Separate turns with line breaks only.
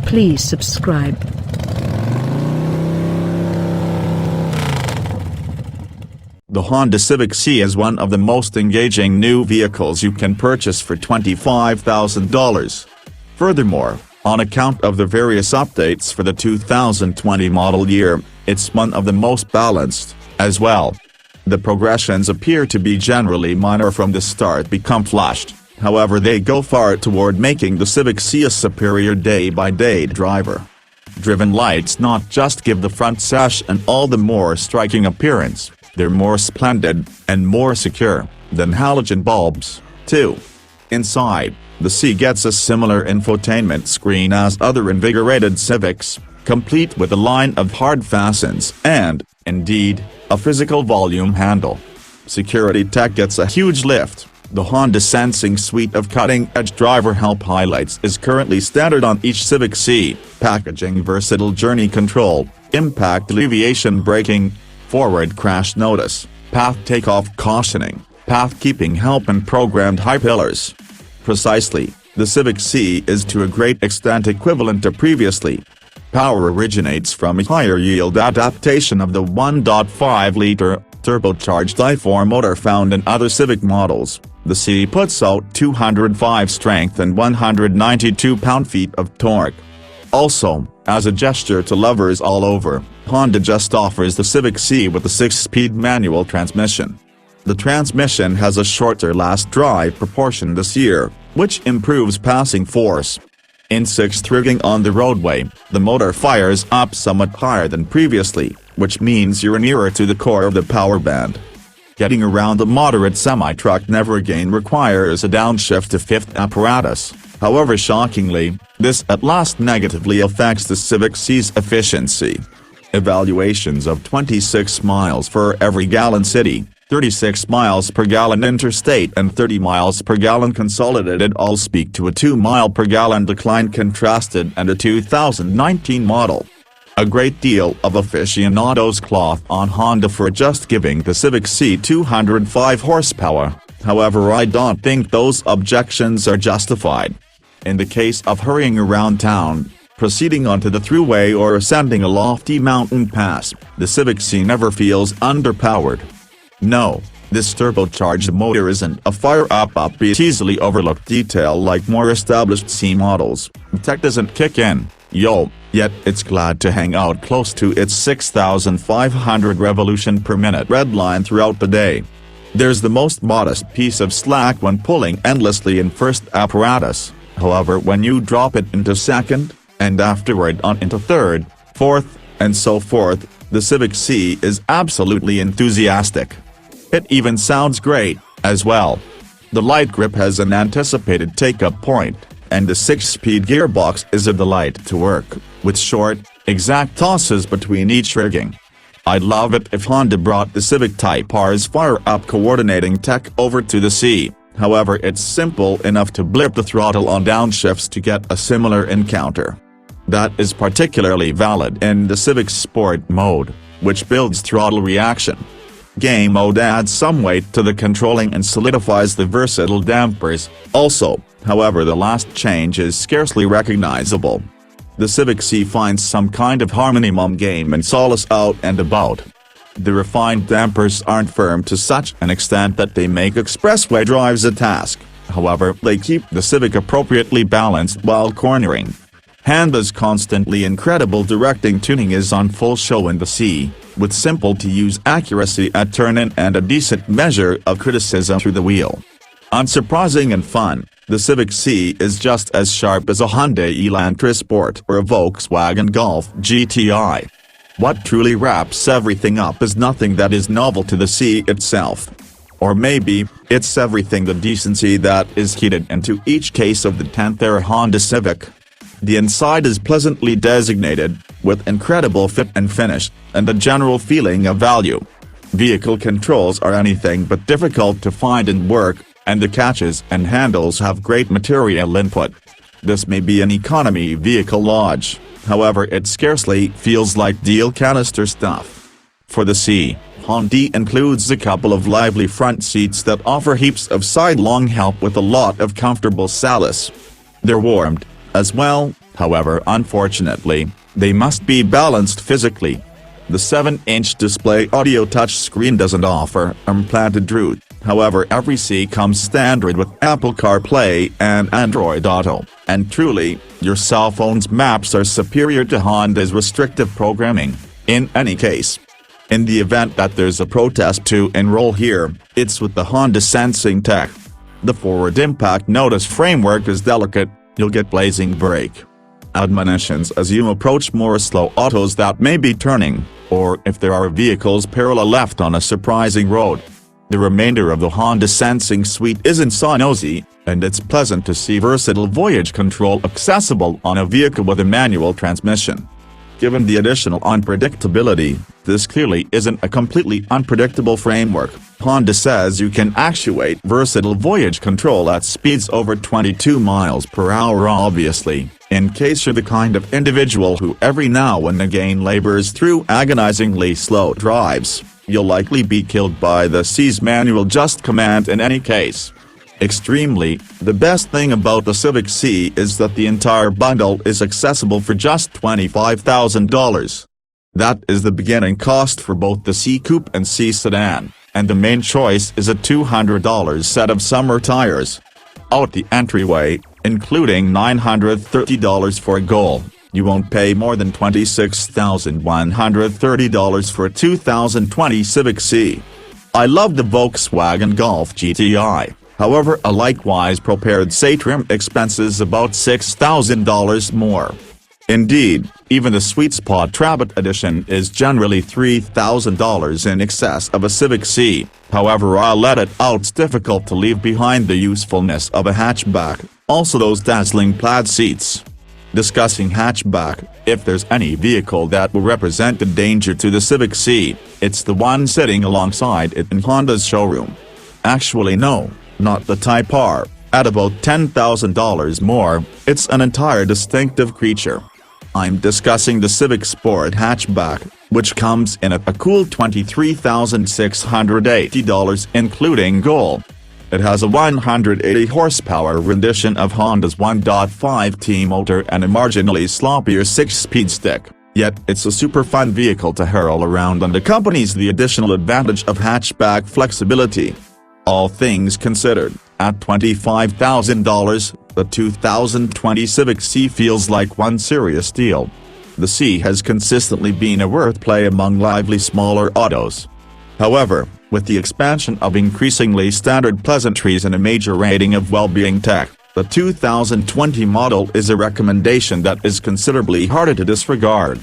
Please subscribe.
The Honda Civic Si is one of the most engaging new vehicles you can purchase for $25,000. Furthermore, on account of the various updates for the 2020 model year, it's one of the most balanced, as well. The progressions appear to be generally minor from the start become flashed, however they go far toward making the Civic Si a superior day-by-day driver. Driven lights not just give the front sash an all the more striking appearance, they're more splendid, and more secure, than halogen bulbs, too. Inside, the Si gets a similar infotainment screen as other invigorated Civics, complete with a line of hard fastens and, indeed, a physical volume handle. Security tech gets a huge lift. The Honda Sensing suite of cutting-edge driver help highlights is currently standard on each Civic Si, packaging versatile journey control, impact alleviation braking, forward crash notice, path takeoff cautioning, path keeping help and programmed high pillars. Precisely, the Civic Si is to a great extent equivalent to previously. Power originates from a higher yield adaptation of the 1.5-liter, turbocharged i4 motor found in other Civic models. The Si puts out 205 strength and 192 pound-feet of torque. Also, as a gesture to lovers all over, Honda just offers the Civic Si with a 6-speed manual transmission. The transmission has a shorter last drive proportion this year, which improves passing force. In 6th rigging on the roadway, the motor fires up somewhat higher than previously, which means you're nearer to the core of the power band. Getting around the moderate semi-truck never again requires a downshift to 5th apparatus. However, shockingly, this at last negatively affects the Civic Si's efficiency. Evaluations of 26 miles for every gallon city, 36 miles per gallon interstate and 30 miles per gallon consolidated all speak to a 2 mile per gallon decline contrasted and a 2019 model. A great deal of aficionados cloth on Honda for just giving the Civic Si 205 horsepower, however I don't think those objections are justified. In the case of hurrying around town, proceeding onto the thruway or ascending a lofty mountain pass, the Civic Si never feels underpowered. No, this turbocharged motor isn't a fire-up upbeat easily overlooked detail like more established Si models. Tech doesn't kick in, yet it's glad to hang out close to its 6,500 revolution per minute redline throughout the day. There's the most modest piece of slack when pulling endlessly in first apparatus, however when you drop it into second, and afterward on into third, fourth, and so forth, the Civic Si is absolutely enthusiastic. It even sounds great, as well. The light grip has an anticipated take-up point, and the 6-speed gearbox is a delight to work, with short, exact tosses between each rigging. I'd love it if Honda brought the Civic Type R's fire-up coordinating tech over to the Si, however it's simple enough to blip the throttle on downshifts to get a similar encounter. That is particularly valid in the Civic Sport mode, which builds throttle reaction. Game mode adds some weight to the controlling and solidifies the versatile dampers, also, however the last change is scarcely recognizable. The Civic Si finds some kind of harmony game and solace out and about. The refined dampers aren't firm to such an extent that they make expressway drives a task, however they keep the Civic appropriately balanced while cornering. Honda's constantly incredible directing tuning is on full show in the Si, with simple-to-use accuracy at turn-in and a decent measure of criticism through the wheel. Unsurprising and fun, the Civic Si is just as sharp as a Hyundai Elantra Sport or a Volkswagen Golf GTI. What truly wraps everything up is nothing that is novel to the Si itself. Or maybe, it's everything the decency that is heated into each case of the 10th-era Honda Civic. The inside is pleasantly designated, with incredible fit and finish, and a general feeling of value. Vehicle controls are anything but difficult to find and work, and the catches and handles have great material input. This may be an economy vehicle lodge, however it scarcely feels like deal canister stuff. For the Si, Honda includes a couple of lively front seats that offer heaps of side-long help with a lot of comfortable solace. They're warmed, as well, However, unfortunately, they must be balanced physically. The 7-inch display audio touchscreen doesn't offer implanted root, however every Si comes standard with Apple CarPlay and Android Auto, and truly, your cell phone's maps are superior to Honda's restrictive programming. In any case, in the event that there's a protest to enroll here, it's with the Honda Sensing Tech. The forward impact notice framework is delicate, you'll get blazing brake admonitions as you approach more slow autos that may be turning, or if there are vehicles parallel left on a surprising road. The remainder of the Honda Sensing suite isn't so nosy, and it's pleasant to see versatile voyage control accessible on a vehicle with a manual transmission. Given the additional unpredictability, this clearly isn't a completely unpredictable framework. Honda says you can actuate versatile voyage control at speeds over 22 miles per hour. Obviously, in case you're the kind of individual who every now and again labors through agonizingly slow drives, you'll likely be killed by the Si's manual just command in any case. Extremely, the best thing about the Civic Si is that the entire bundle is accessible for just $25,000. That is the beginning cost for both the Si Coupe and Si Sedan, and the main choice is a $200 set of summer tires. Out the entryway, including $930 for a Gold, you won't pay more than $26,130 for a 2020 Civic Si. I love the Volkswagen Golf GTI. However, a likewise prepared Si trim expenses about $6,000 more. Indeed, even the sweet spot Trabant edition is generally $3,000 in excess of a Civic Si. However, I'll let it out, it's difficult to leave behind the usefulness of a hatchback, also those dazzling plaid seats. Discussing hatchback, if there's any vehicle that will represent a danger to the Civic Si, it's the one sitting alongside it in Honda's showroom. Actually no. Not the Type R, at about $10,000 more, it's an entire distinctive creature. I'm discussing the Civic Sport hatchback, which comes in at a cool $23,680 including Gold. It has a 180 horsepower rendition of Honda's 1.5T motor and a marginally sloppier 6-speed stick, yet it's a super fun vehicle to hurl around and accompanies the additional advantage of hatchback flexibility. All things considered, at $25,000, the 2020 Civic Si feels like one serious deal. The Si has consistently been a worth play among lively smaller autos. However, with the expansion of increasingly standard pleasantries and a major rating of well-being tech, the 2020 model is a recommendation that is considerably harder to disregard.